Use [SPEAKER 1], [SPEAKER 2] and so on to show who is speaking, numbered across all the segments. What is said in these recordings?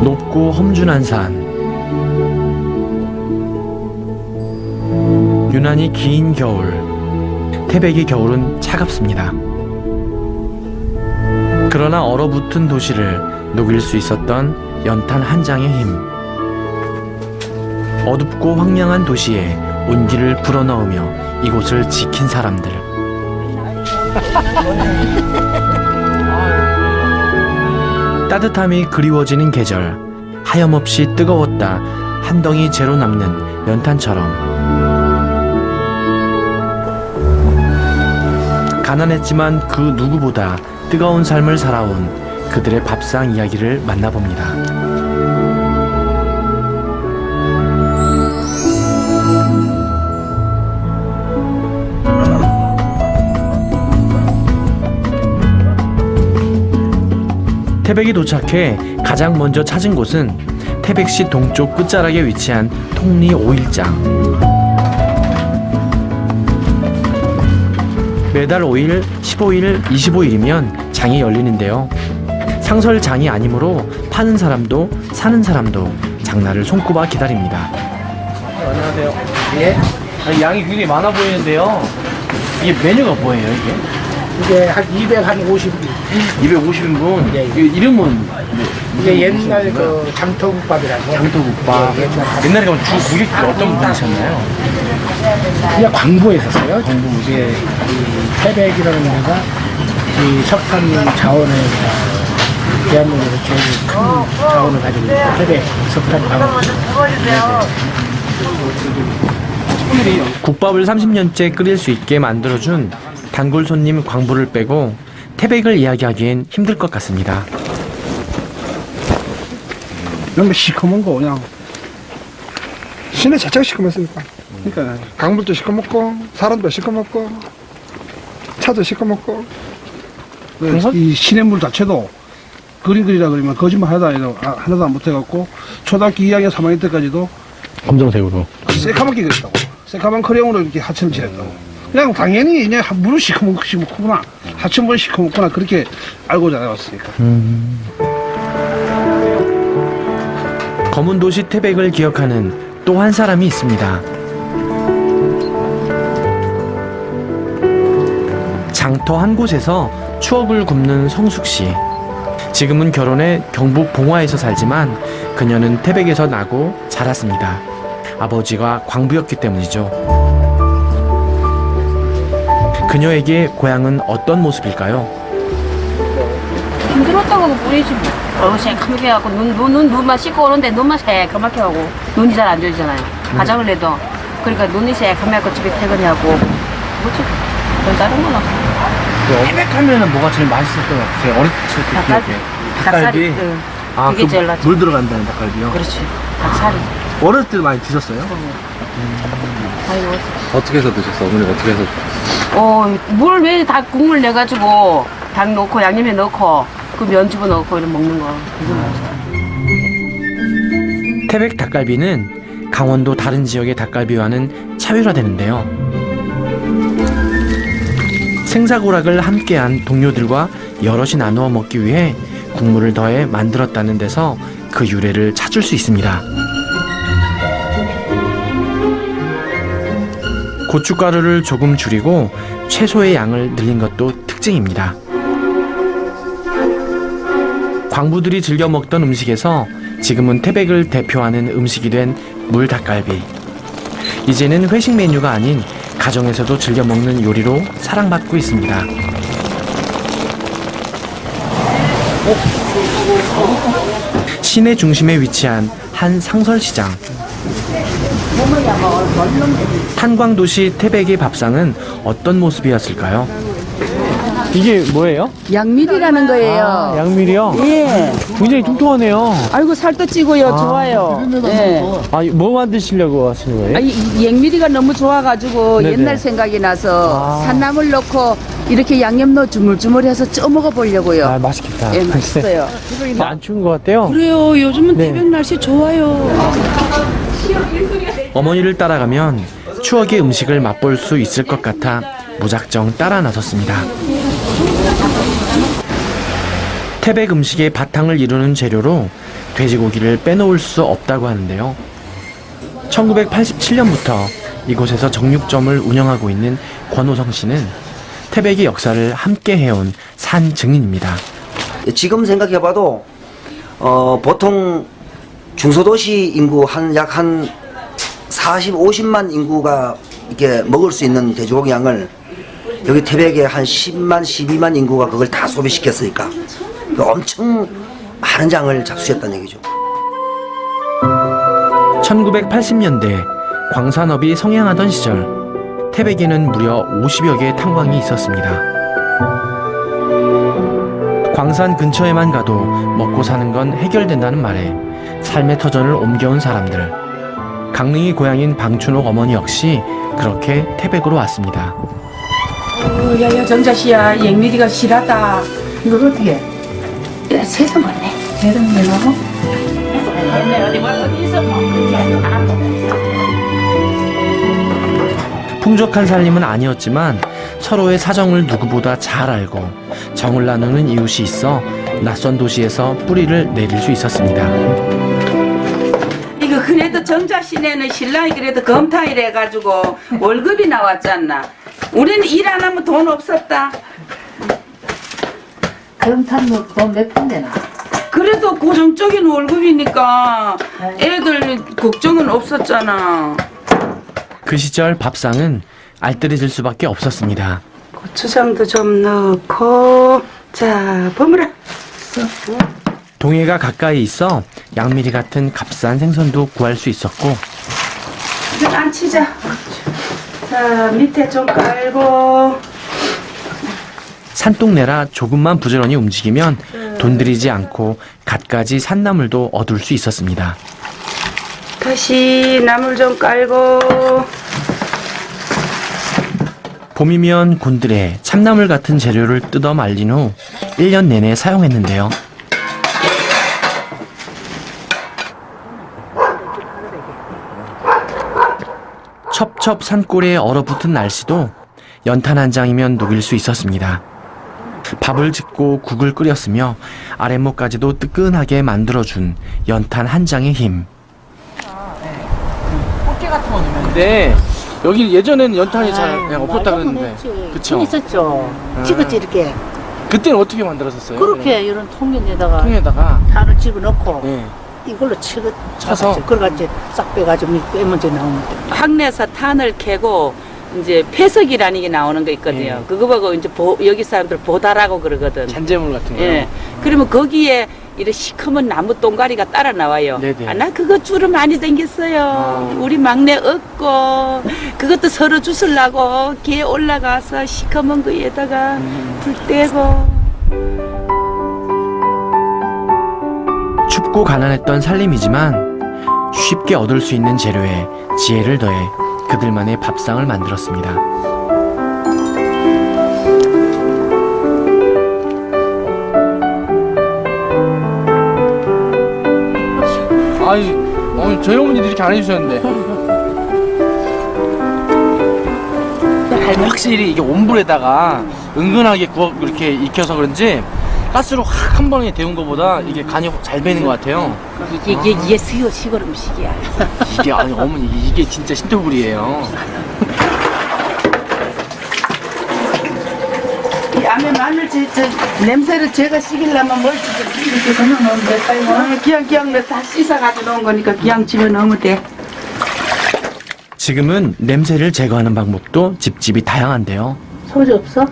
[SPEAKER 1] 높고 험준한 산, 유난히 긴 겨울. 태백의 겨울은 차갑습니다. 그러나 얼어붙은 도시를 녹일 수 있었던 연탄 한 장의 힘. 어둡고 황량한 도시에 온기를 불어넣으며 이곳을 지킨 사람들. 따뜻함이 그리워지는 계절. 하염없이 뜨거웠다 한 덩이 재로 남는 연탄처럼. 가난했지만 그 누구보다 뜨거운 삶을 살아온 그들의 밥상 이야기를 만나봅니다. 태백이 도착해 가장 먼저 찾은 곳은 태백시 동쪽 끝자락에 위치한 통리 5일장. 매달 5일, 15일, 25일이면 장이 열리는데요. 상설장이 아니므로 파는 사람도 사는 사람도 장날을 손꼽아 기다립니다. 안녕하세요. 예? 양이 굉장히 많아 보이는데요. 이게 메뉴가 뭐예요, 이게?
[SPEAKER 2] 이게 한 250인.
[SPEAKER 1] 250인분?
[SPEAKER 2] 예, 예.
[SPEAKER 1] 이름은?
[SPEAKER 2] 이게 옛날 그 장터국밥이라고.
[SPEAKER 1] 장터국밥.
[SPEAKER 2] 예,
[SPEAKER 1] 옛날에 그럼 주 고객들 어떤 분이셨나요?
[SPEAKER 2] 그냥 광부에 있었어요. 광부. 예, 이 태백이라는 데가 이 석탄 자원에 대한민국에서 제일 큰 자원을 가지고 있는 태백 석탄 광부.
[SPEAKER 1] 국밥을 30년째 끓일 수 있게 만들어준 단골 손님 광부를 빼고 태백을 이야기하기엔 힘들 것 같습니다.
[SPEAKER 3] 너무 시커먼 거 그냥 시내 자체가 시커멓으니까. 그러니까 강물도 시커멓고 사람도 시커멓고 차도 시커멓고. 이 시냇물 자체도 그린그리라 그러면 거짓말 하나도 안 못해갖고 초등학교 2학년 3학년 때까지도
[SPEAKER 1] 검정색으로.
[SPEAKER 3] 새카맣게 그렸다고. 새카만 크레용으로 이렇게 하천을 칠했다고. 그냥 당연히 그냥 물은 시커멓구나, 하천물 시커멓구나 그렇게 알고 자라왔으니까.
[SPEAKER 1] 검은 도시 태백을 기억하는 또 한 사람이 있습니다. 장터 한 곳에서 추억을 굽는 성숙 씨. 지금은 결혼해 경북 봉화에서 살지만 그녀는 태백에서 나고 자랐습니다. 아버지가 광부였기 때문이죠. 그녀에게 고향은 어떤 모습일까요?
[SPEAKER 4] 힘들었다고 보이지 뭐. 새카맣게 해갖고 눈만 씻고 오는데 눈만 새카맣게 하고 눈이 잘 안 좋아지잖아요. 화장을 해도. 그러니까 눈이 새카맣고 집에 퇴근하고 뭐지? 별 다른 건 없어.
[SPEAKER 1] 태백하면은 뭐가 제일 맛있었던 것 같아요? 어렸을 때 기억에.
[SPEAKER 4] 닭살이. 응.
[SPEAKER 1] 아,
[SPEAKER 4] 그게 제일 낫지.
[SPEAKER 1] 물 들어간다는 닭갈비요?
[SPEAKER 4] 그렇지. 닭살이.
[SPEAKER 1] 어렸을 때 많이 드셨어요?
[SPEAKER 4] 많이 먹었어.
[SPEAKER 5] 어떻게 해서 드셨어? 어머니가 어떻게 해서?
[SPEAKER 4] 물 왜 닭 국물 내가지고 닭 넣고 양념에 넣고 그 면 집어 넣고 이렇게 먹는 거. 그게 맛있어.
[SPEAKER 1] 태백 닭갈비는 강원도 다른 지역의 닭갈비와는 차별화되는데요. 생사고락을 함께한 동료들과 여럿이 나누어 먹기 위해 국물을 더해 만들었다는 데서 그 유래를 찾을 수 있습니다. 고춧가루를 조금 줄이고 채소의 양을 늘린 것도 특징입니다. 광부들이 즐겨 먹던 음식에서 지금은 태백을 대표하는 음식이 된 물닭갈비. 이제는 회식 메뉴가 아닌 가정에서도 즐겨 먹는 요리로 사랑받고 있습니다. 시내 중심에 위치한 한 상설시장. 탄광도시 태백의 밥상은 어떤 모습이었을까요? 이게 뭐예요?
[SPEAKER 6] 양밀이라는 거예요.
[SPEAKER 1] 양밀이요?
[SPEAKER 6] 예.
[SPEAKER 1] 굉장히 통통하네요.
[SPEAKER 6] 아이고 살도 찌고요. 좋아요. 예.
[SPEAKER 1] 뭐 만드시려고 하시는 거예요?
[SPEAKER 6] 이 양밀이가 너무 좋아가지고
[SPEAKER 1] 네네.
[SPEAKER 6] 옛날 생각이 나서
[SPEAKER 1] 아.
[SPEAKER 6] 산나물 넣고 이렇게 양념 넣어 주물주물해서 쪄 먹어보려고요.
[SPEAKER 1] 맛있겠다.
[SPEAKER 6] 예, 맛있어요.
[SPEAKER 1] 안 추운 것 같아요?
[SPEAKER 6] 그래요. 요즘은
[SPEAKER 1] 네.
[SPEAKER 6] 태백 날씨 좋아요.
[SPEAKER 1] 어머니를 따라가면 추억의 음식을 맛볼 수 있을 것 같아 무작정 따라 나섰습니다. 태백 음식의 바탕을 이루는 재료로 돼지고기를 빼놓을 수 없다고 하는데요. 1987년부터 이곳에서 정육점을 운영하고 있는 권호성 씨는 태백의 역사를 함께 해온 산 증인입니다.
[SPEAKER 7] 지금 생각해봐도 보통 중소도시 인구 약 한 40, 50만 인구가 이렇게 먹을 수 있는 돼지고기 양을 여기 태백에 한 10만, 12만 인구가 그걸 다 소비시켰으니까 엄청 많은 장을 잡수셨다는 얘기죠.
[SPEAKER 1] 1980년대 광산업이 성행하던 시절 태백에는 무려 50여 개의 탄광이 있었습니다. 광산 근처에만 가도 먹고 사는 건 해결된다는 말에 삶의 터전을 옮겨온 사람들. 강릉이 고향인 방춘옥 어머니 역시 그렇게 태백으로 왔습니다.
[SPEAKER 6] 야야 정자씨야 앵미리가 실하다. 이거 어떻게? 야 세상 많네. 세상 많어?
[SPEAKER 1] 풍족한 살림은 아니었지만 서로의 사정을 누구보다 잘 알고 정을 나누는 이웃이 있어 낯선 도시에서 뿌리를 내릴 수 있었습니다.
[SPEAKER 8] 이거 그래도 정자씨네는 신랑이 그래도 검타일 해가지고 월급이 나왔잖아. 우리는 일 안 하면 돈 없었다.
[SPEAKER 6] 그럼 탄뭐 돈몇 푼 되나?
[SPEAKER 8] 그래도 고정적인 월급이니까 애들 걱정은 없었잖아.
[SPEAKER 1] 그 시절 밥상은 알뜰해질 수밖에 없었습니다.
[SPEAKER 8] 고추장도 좀 넣고 자 버무라.
[SPEAKER 1] 동해가 가까이 있어 양미리 같은 값싼 생선도 구할 수 있었고
[SPEAKER 8] 이제 안 치자. 자 밑에 좀 깔고
[SPEAKER 1] 산동네라 조금만 부지런히 움직이면 돈 들이지 않고 갖가지 산나물도 얻을 수 있었습니다.
[SPEAKER 8] 다시 나물 좀 깔고
[SPEAKER 1] 봄이면 곤드레, 참나물 같은 재료를 뜯어 말린 후 1년 내내 사용했는데요. 첩첩 산골에 얼어붙은 날씨도 연탄 한 장이면 녹일 수 있었습니다. 밥을 짓고 국을 끓였으며 아랫목까지도 뜨끈하게 만들어준 연탄 한 장의 힘. 꽃게 같은 거 넣는데 여기 예전에는 연탄이 잘 없었다 그랬는데 그쵸?
[SPEAKER 6] 있었죠. 찍었지 이렇게.
[SPEAKER 1] 그때는 어떻게 만들었었어요?
[SPEAKER 6] 그렇게 이런 통에다가
[SPEAKER 1] 통에다가
[SPEAKER 6] 탄을 집어넣고
[SPEAKER 1] 네.
[SPEAKER 6] 이걸로
[SPEAKER 1] 쳐서?
[SPEAKER 6] 그래가지고 싹 빼가지고 빼면 저 나오면 돼.
[SPEAKER 8] 황내에서 탄을 캐고 이제 폐석이라는 게 나오는 거 있거든요.
[SPEAKER 1] 예.
[SPEAKER 8] 그거 보고 이제 여기 사람들 보다라고 그러거든.
[SPEAKER 1] 잔재물 같은 거요?
[SPEAKER 8] 예. 그러면 거기에 이런 시커먼 나무 동가리가 따라 나와요.
[SPEAKER 1] 네네.
[SPEAKER 8] 아, 나 그거 주로 많이 댕겼어요. 우리 막내 얻고 그것도 서로 주술라고 개 올라가서 시커먼 거에다가 불 떼고.
[SPEAKER 1] 춥고 가난했던 살림이지만 쉽게 얻을 수 있는 재료에 지혜를 더해 그들만의 밥상을 만들었습니다. 아니, 저희 어머니도 이렇게 안 해주셨는데. 확실히 이게 온불에다가 은근하게 이렇게 익혀서 그런지 가스로 확 한 번에 데운 것보다 이게 간이 잘 배는 것 같아요.
[SPEAKER 6] 이게 시골 음식이야.
[SPEAKER 1] 이게 아니 어머니 이게 진짜 신토불이에요.
[SPEAKER 8] 이 안에 마늘 냄새를 제가 식이려면 뭘 이렇게 그냥 넣으면 될까요? 그냥 다 씻어가지고 놓은 거니까 그냥 집어넣으면 돼.
[SPEAKER 1] 지금은 냄새를 제거하는 방법도 집집이 다양한데요.
[SPEAKER 6] 소주 없어?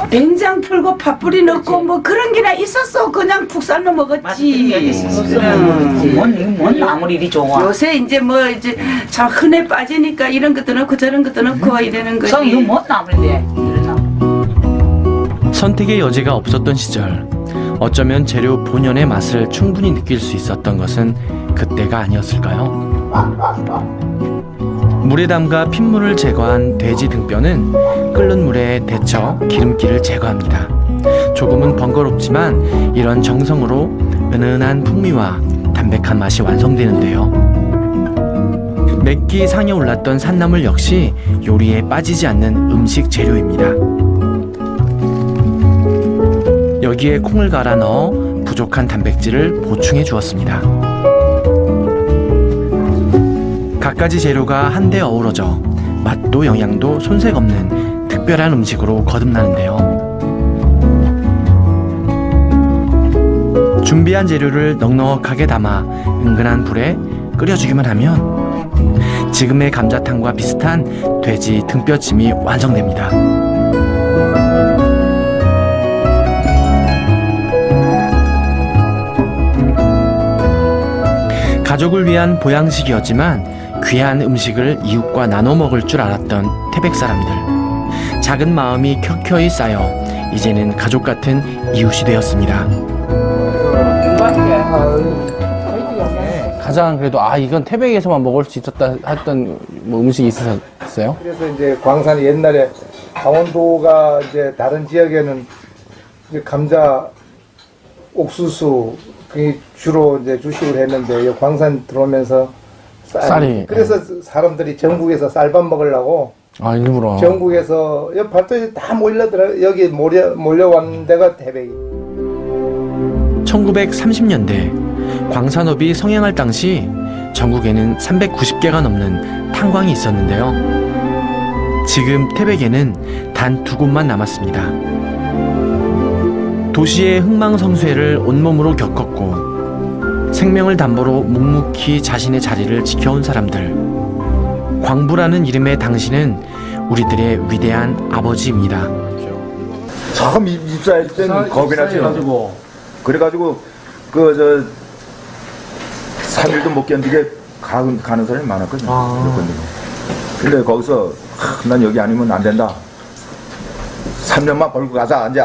[SPEAKER 8] 된장 풀고 팥뿌리 넣고 뭐 그런 게나 있었어. 그냥 푹 삶아 먹었지.
[SPEAKER 9] 뭔 아무리 이리 좋아.
[SPEAKER 8] 요새 이제 뭐 이제 참 흔해 빠지니까 이런 것도 넣고 저런 것도 넣고 이러는 거지.
[SPEAKER 9] 성 이거 뭔 아무리인데.
[SPEAKER 1] 선택의 여지가 없었던 시절 어쩌면 재료 본연의 맛을 충분히 느낄 수 있었던 것은 그때가 아니었을까요? 물에 담가 핏물을 제거한 돼지 등뼈는 끓는 물에 데쳐 기름기를 제거합니다. 조금은 번거롭지만 이런 정성으로 은은한 풍미와 담백한 맛이 완성되는데요. 맵기 상에 올랐던 산나물 역시 요리에 빠지지 않는 음식 재료입니다. 고기에 콩을 갈아 넣어 부족한 단백질을 보충해 주었습니다. 갖가지 재료가 한데 어우러져 맛도 영양도 손색 없는 특별한 음식으로 거듭나는데요. 준비한 재료를 넉넉하게 담아 은근한 불에 끓여주기만 하면 지금의 감자탕과 비슷한 돼지 등뼈찜이 완성됩니다. 가족을 위한 보양식이었지만 귀한 음식을 이웃과 나눠 먹을 줄 알았던 태백 사람들. 작은 마음이 켜켜이 쌓여 이제는 가족 같은 이웃이 되었습니다.
[SPEAKER 5] 가장 그래도 이건 태백에서만 먹을 수 있었다 했던 뭐 음식이 있으셨어요?
[SPEAKER 10] 그래서 이제 광산이 옛날에 강원도가 이제 다른 지역에는 이제 감자, 옥수수 그 주로 이제 주식을 했는데 이 광산 들어오면서
[SPEAKER 5] 쌀이
[SPEAKER 10] 그래서 사람들이 전국에서 쌀밥 먹으려고
[SPEAKER 5] 일부러
[SPEAKER 10] 전국에서 여기 발도에서 다 여기 몰려왔는 데가 태백이.
[SPEAKER 1] 1930년대 광산업이 성행할 당시 전국에는 390개가 넘는 탄광이 있었는데요. 지금 태백에는 단 2곳만 남았습니다. 도시의 흥망성쇠를 온몸으로 겪었고 생명을 담보로 묵묵히 자신의 자리를 지켜온 사람들. 광부라는 이름의 당신은 우리들의 위대한 아버지입니다.
[SPEAKER 11] 처음 입사할 때는 겁이 나죠. 그래가지고 3일도 못 견디게 가는 사람이 많았거든요. 근데 거기서 난 여기 아니면 안 된다. 3년만 벌고 가자. 이제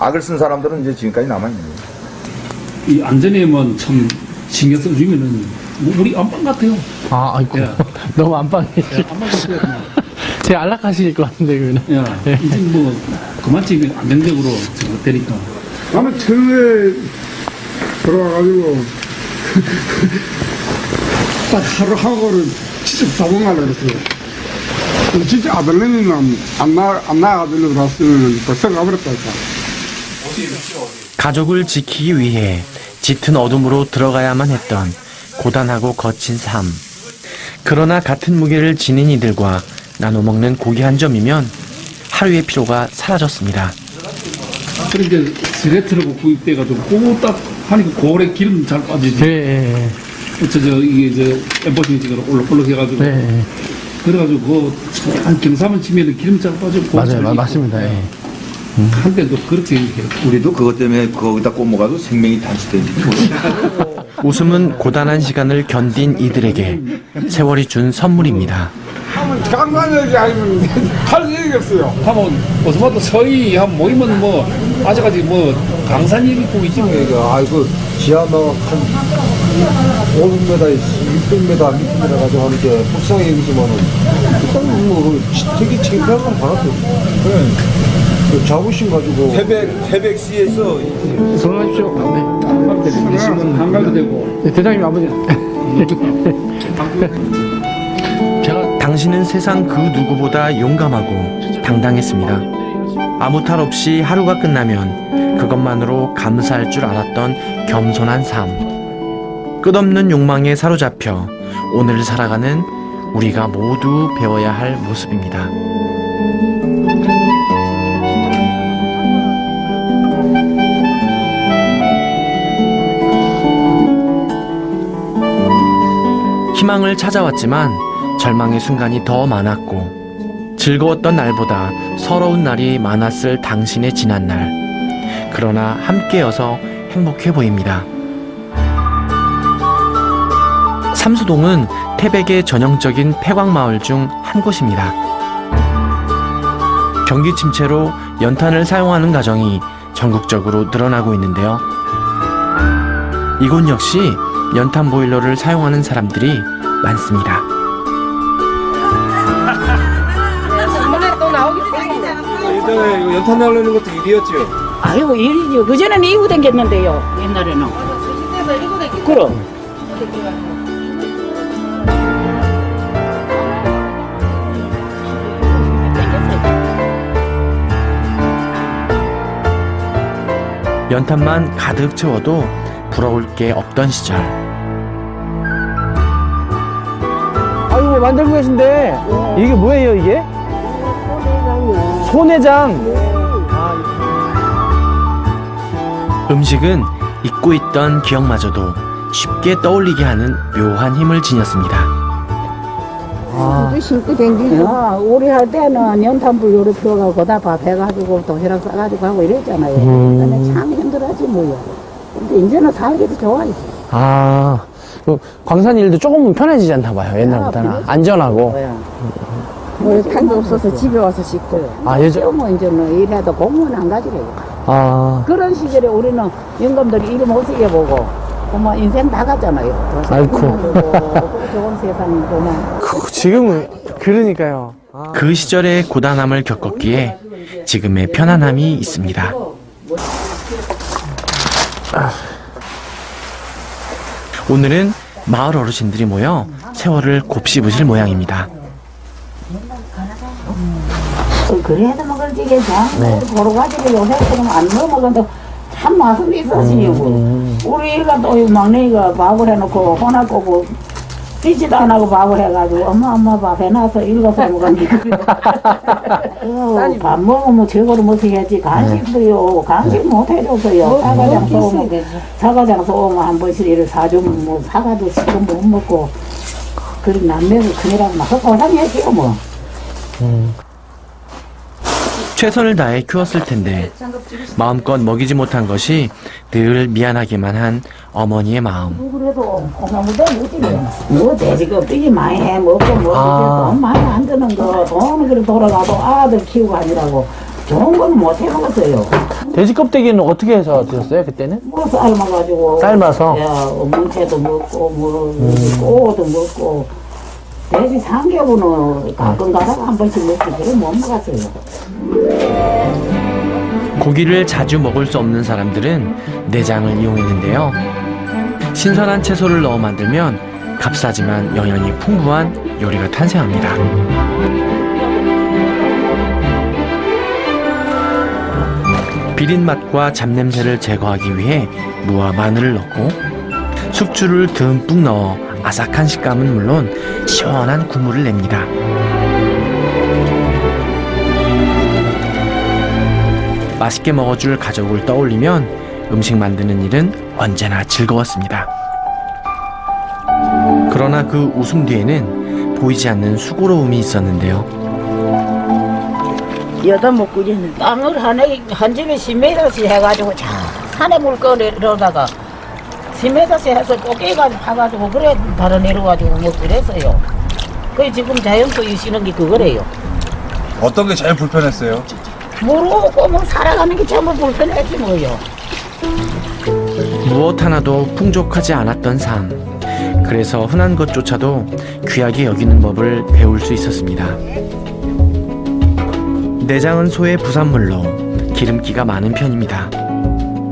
[SPEAKER 11] 악을 쓴 사람들은 이제 지금까지 남아있는 거예요.
[SPEAKER 12] 이 안전에만 참 신경 써주면은 우리 안방 같아요.
[SPEAKER 5] 아이고
[SPEAKER 12] 예.
[SPEAKER 5] 너무 안방이지.
[SPEAKER 12] 안방 같아요.
[SPEAKER 5] 제 안락하실 것 같은데 그는.
[SPEAKER 12] 이제 뭐 그만큼 안정적으로 되니까.
[SPEAKER 3] 나는 처음에 들어와가지고 딱 하루 하고를 진짜 잡아가려고 그랬어요. 진짜 아들내미는 안 나가들려고 갔으면 벌써 가버렸다니까.
[SPEAKER 1] 가족을 지키기 위해 짙은 어둠으로 들어가야만 했던 고단하고 거친 삶. 그러나 같은 무게를 지닌 이들과 나눠 먹는 고기 한 점이면 하루의 피로가 사라졌습니다.
[SPEAKER 12] 그러니까 스레트라고 구입돼가지고 그거 딱 하니까 고래 기름 잘 빠지지.
[SPEAKER 5] 네.
[SPEAKER 12] 이게 엠보싱 찍어서 올록올록 해가지고.
[SPEAKER 5] 네.
[SPEAKER 12] 그래가지고 한 경사만 치면 기름 잘 빠지고.
[SPEAKER 5] 맞아요, 맞습니다. 예.
[SPEAKER 12] 한때도 그렇게 얘기해요.
[SPEAKER 11] 우리도 그것 때문에 거기다 꼽아가도 생명이 단축되는지
[SPEAKER 1] 웃음은 고단한 시간을 견딘 이들에게 세월이 준 선물입니다.
[SPEAKER 3] 강산 얘기 아니면 할 얘기 없어요.
[SPEAKER 12] 하면 어서마도 서희 한 모이면 뭐 아직까지 뭐 강산 얘기 보이지 뭐.
[SPEAKER 10] 아이고 지하너 한 500m, 600m 밑에 내려가지고 하는데 불쌍히 얘기지만은 일단 뭐 되게 창피한 건 받았어요. 그래. 그 자부심 가지고
[SPEAKER 11] 태백시에서
[SPEAKER 5] 들어가십시오. 네.
[SPEAKER 12] 안 가도 되고.
[SPEAKER 5] 네, 대장님 아버지.
[SPEAKER 1] 당신은 세상 그 누구보다 용감하고 당당했습니다. 아무 탈 없이 하루가 끝나면 그것만으로 감사할 줄 알았던 겸손한 삶. 끝없는 욕망에 사로잡혀 오늘을 살아가는 우리가 모두 배워야 할 모습입니다. 희망을 찾아왔지만 절망의 순간이 더 많았고 즐거웠던 날보다 서러운 날이 많았을 당신의 지난 날. 그러나 함께여서 행복해 보입니다. 삼수동은 태백의 전형적인 폐광마을 중 한 곳입니다. 경기 침체로 연탄을 사용하는 가정이 전국적으로 늘어나고 있는데요. 이곳 역시 연탄 보일러를 사용하는 사람들이 많습니다.
[SPEAKER 10] 예전에 이거 연탄 나오려는 것도 일이었죠?
[SPEAKER 9] 아이고 일이죠. 그전에는 이고 댕겼는데요. 옛날에는. 그럼.
[SPEAKER 1] 연탄만 가득 채워도 부러울 게 없던 시절.
[SPEAKER 5] 아이고, 만들고 계신데. 이게 뭐예요, 이게? 소내장.
[SPEAKER 1] 음식은 잊고 있던 기억마저도 쉽게 떠올리게 하는 묘한 힘을 지녔습니다.
[SPEAKER 9] 신고 댕기죠. 우리 할 때는 연탄불 요리 피워가고 거다 밥 해가지고 도시락 싸가지고 하고 이랬잖아요. 근데 참 힘들었지 뭐요. 근데 이제는 살기도 좋아요.
[SPEAKER 5] 아, 광산 일도 조금 편해지지 않나 봐요, 옛날보다는. 안전하고.
[SPEAKER 9] 뭐 탄도 없어서 집에 와서 씻고요.
[SPEAKER 5] 아, 예전.
[SPEAKER 9] 뭐 이제는 일해도 공무원 안 가지래요.
[SPEAKER 5] 아,
[SPEAKER 9] 그런 시절에 우리는 영감들이 일 못쓰게 보고 뭐 인생 다 갔잖아요.
[SPEAKER 5] 아이고.
[SPEAKER 9] 좋은 세상이구만.
[SPEAKER 5] 지금은, 그러니까요.
[SPEAKER 1] 그 시절의 고단함을 겪었기에 지금의 편안함이 있습니다. 오늘은 마을 어르신들이 모여 세월을 곱씹으실 모양입니다.
[SPEAKER 9] 그래도 먹을지 참 보러 가지고 요새처럼 안 넘어간다. 참 맛은 있었지요. 우리 애가 또 막내가 밥을 해놓고 혼날 거고 삐지도 안 하고 밥을 해가지고 엄마 밥 해놔서 읽어서 먹었는데 밥 먹으면 저거를 못 해야지. 간식도요. 간식 못 해줬어요. 사과장 소오면 한 번씩 이를 사주면 뭐 사과도 지금 못 먹고 그리 남매도 큰일하고 막 고생했지요 뭐.
[SPEAKER 1] 최선을 다해 키웠을 텐데 마음껏 먹이지 못한 것이 늘 미안하기만 한 어머니의 마음.
[SPEAKER 9] 그래도 어머니도 뭐 돼지고 삐지 많이 해 먹고 돈 많이 안 드는 거 돈은 그래 돌아가도 아들 키우고 아니라고 좋은 건 못 해먹었어요.
[SPEAKER 5] 돼지 껍데기는 어떻게 해서 드셨어요, 그때는?
[SPEAKER 9] 뭐 삶아가지고
[SPEAKER 5] 삶아서?
[SPEAKER 9] 뭉채도 먹고 뭐 꼬도 먹고 돼지 삼겹은 가끔 가다가 한 번씩 먹지 그래 못 먹었어요.
[SPEAKER 1] 고기를 자주 먹을 수 없는 사람들은 내장을 이용했는데요. 신선한 채소를 넣어 만들면 값싸지만 영양이 풍부한 요리가 탄생합니다. 비린 맛과 잡냄새를 제거하기 위해 무와 마늘을 넣고 숙주를 듬뿍 넣어 아삭한 식감은 물론 시원한 국물을 냅니다. 맛있게 먹어줄 가족을 떠올리면 음식 만드는 일은 언제나 즐거웠습니다. 그러나 그 웃음 뒤에는 보이지 않는 수고로움이 있었는데요.
[SPEAKER 9] 여다 먹고 있는 땅을 한 집에 10m씩 해가지고 자 산에 물거리로다가 10m씩 해서 꽃게가 파가지고 그래 바로 내려가지고 뭐 그랬어요. 그 지금 자연도 이시는 게 그거래요.
[SPEAKER 10] 어떤 게 제일 불편했어요?
[SPEAKER 9] 모르고 뭐 살아가는 게 전부 불편했지 뭐요.
[SPEAKER 1] 무엇 하나도 풍족하지 않았던 삶. 그래서 흔한 것조차도 귀하게 여기는 법을 배울 수 있었습니다. 내장은 소의 부산물로 기름기가 많은 편입니다.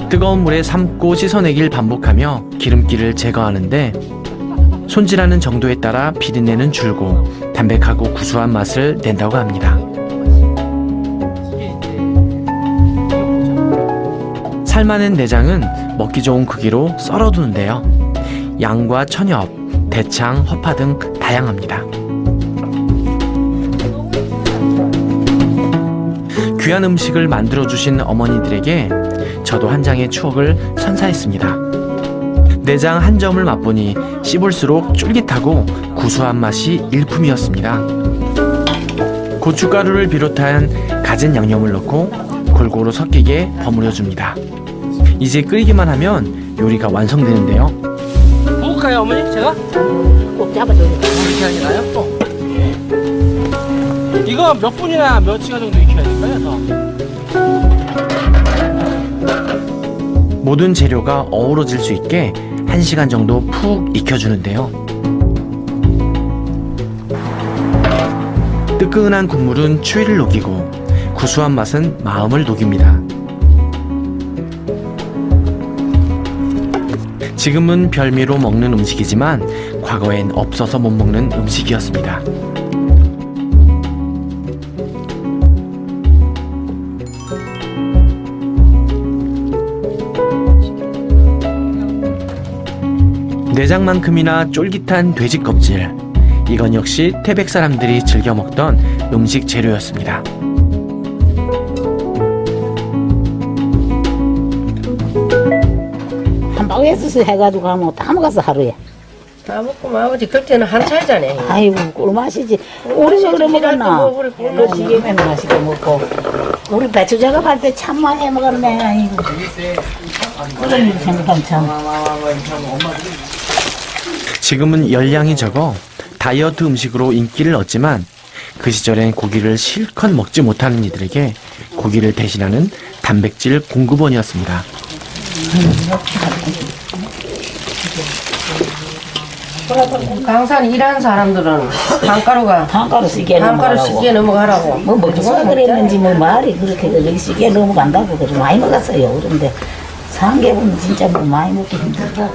[SPEAKER 1] 뜨거운 물에 삶고 씻어내길 반복하며 기름기를 제거하는데 손질하는 정도에 따라 비린내는 줄고 담백하고 구수한 맛을 낸다고 합니다. 삶아낸 내장은 먹기 좋은 크기로 썰어두는데요. 양과 천엽, 대창, 허파 등 다양합니다. 귀한 음식을 만들어주신 어머니들에게 저도 한 장의 추억을 선사했습니다. 내장 한 점을 맛보니 씹을수록 쫄깃하고 구수한 맛이 일품이었습니다. 고춧가루를 비롯한 갖은 양념을 넣고 골고루 섞이게 버무려줍니다. 이제 끓이기만 하면 요리가 완성되는데요.
[SPEAKER 5] 먹을까요, 어머니? 제가?
[SPEAKER 9] 꼭 잡아줘요.
[SPEAKER 5] 이렇게 하나요? 이거 몇 분이나 몇 시간 정도 익혀야 될까요, 더?
[SPEAKER 1] 모든 재료가 어우러질 수 있게 1시간 정도 푹 익혀주는데요. 뜨끈한 국물은 추위를 녹이고 구수한 맛은 마음을 녹입니다. 지금은 별미로 먹는 음식이지만 과거엔 없어서 못 먹는 음식이었습니다. 내장만큼이나 쫄깃한 돼지 껍질. 이건 역시 태백 사람들이 즐겨 먹던 음식 재료였습니다.
[SPEAKER 9] 한 바구니에서 해가지고 하면 다 먹었어 하루에.
[SPEAKER 13] 다 먹고 아버지 그때는 한 차이잖아요.
[SPEAKER 9] 아이고 꿀맛이지. 우리는 그래 먹었나? 그 시계면 맛있게 먹고. 우리 배추 작업할 때 참 많이 해 먹었네. 아이고. 그런 일 생각하면 참.
[SPEAKER 1] 지금은 열량이 적어 다이어트 음식으로 인기를 얻지만 그 시절엔 고기를 실컷 먹지 못하는 이들에게 고기를 대신하는 단백질 공급원이었습니다.
[SPEAKER 13] 강산 일하는 사람들은 단가루 시기에 넘어가라고.
[SPEAKER 9] 뭐 먹어서 그랬는지 뭐 말이 그렇게 여기 시기에 넘어간다고 그래 많이 먹었어요. 그런데 삼계분 진짜 뭐 많이 먹기 힘들다.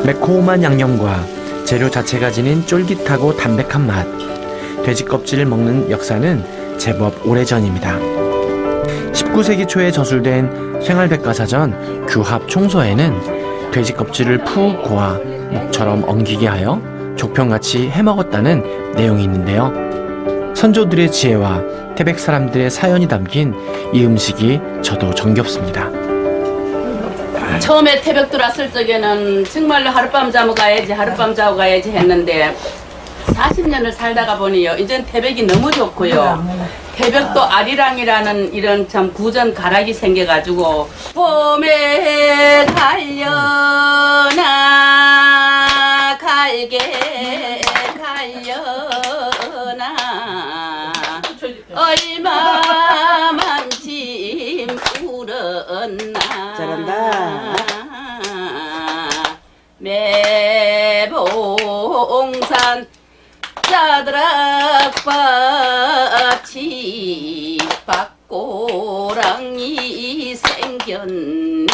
[SPEAKER 1] 매콤한 양념과 재료 자체가 지닌 쫄깃하고 담백한 맛. 돼지 껍질을 먹는 역사는 제법 오래전입니다. 19세기 초에 저술된 생활백과사전 규합 총서에는 돼지 껍질을 푹 고아 목처럼 엉키게 하여 족편같이 해먹었다는 내용이 있는데요. 선조들의 지혜와 태백 사람들의 사연이 담긴 이 음식이 저도 정겹습니다.
[SPEAKER 4] 처음에 태백 들어왔을 적에는 정말로 하룻밤 자고 가야지 했는데 40년을 살다가 보니요 이젠 태백이 너무 좋고요. 태백도 아리랑이라는 이런 참 구전 가락이 생겨가지고 봄에 달려나 갈게 달려나 얼마만큼 울었나
[SPEAKER 13] 잘한다.
[SPEAKER 4] 매봉산 짜드락밭이 박고랑이 생겼네.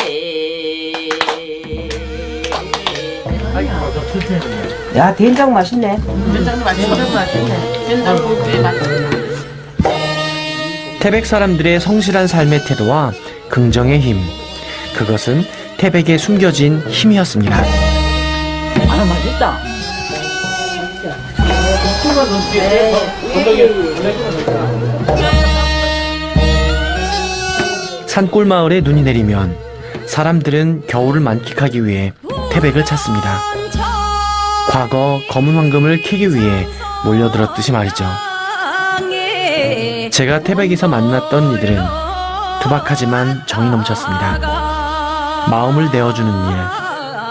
[SPEAKER 13] 야 된장 맛있네.
[SPEAKER 4] 된장도 맛있네. 된장도 꽤 맛있네.
[SPEAKER 1] 태백 사람들의 성실한 삶의 태도와 긍정의 힘. 그것은 태백에 숨겨진 힘이었습니다.
[SPEAKER 9] 아 맛있다.
[SPEAKER 1] 산골 마을에 눈이 내리면 사람들은 겨울을 만끽하기 위해 태백을 찾습니다. 과거 검은 황금을 캐기 위해 몰려들었듯이 말이죠. 제가 태백에서 만났던 이들은 투박하지만 정이 넘쳤습니다. 마음을 내어주는 일,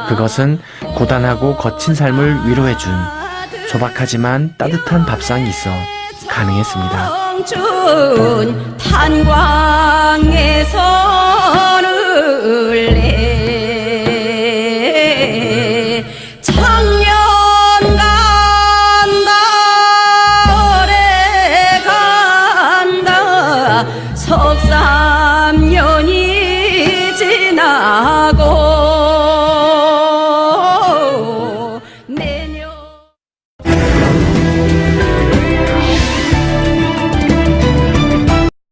[SPEAKER 1] 그것은 고단하고 거친 삶을 위로해준 소박하지만 따뜻한 밥상이 있어 가능했습니다.
[SPEAKER 14] 탄광에서 내 작년 간다 올해 간다 석 3년이 지나고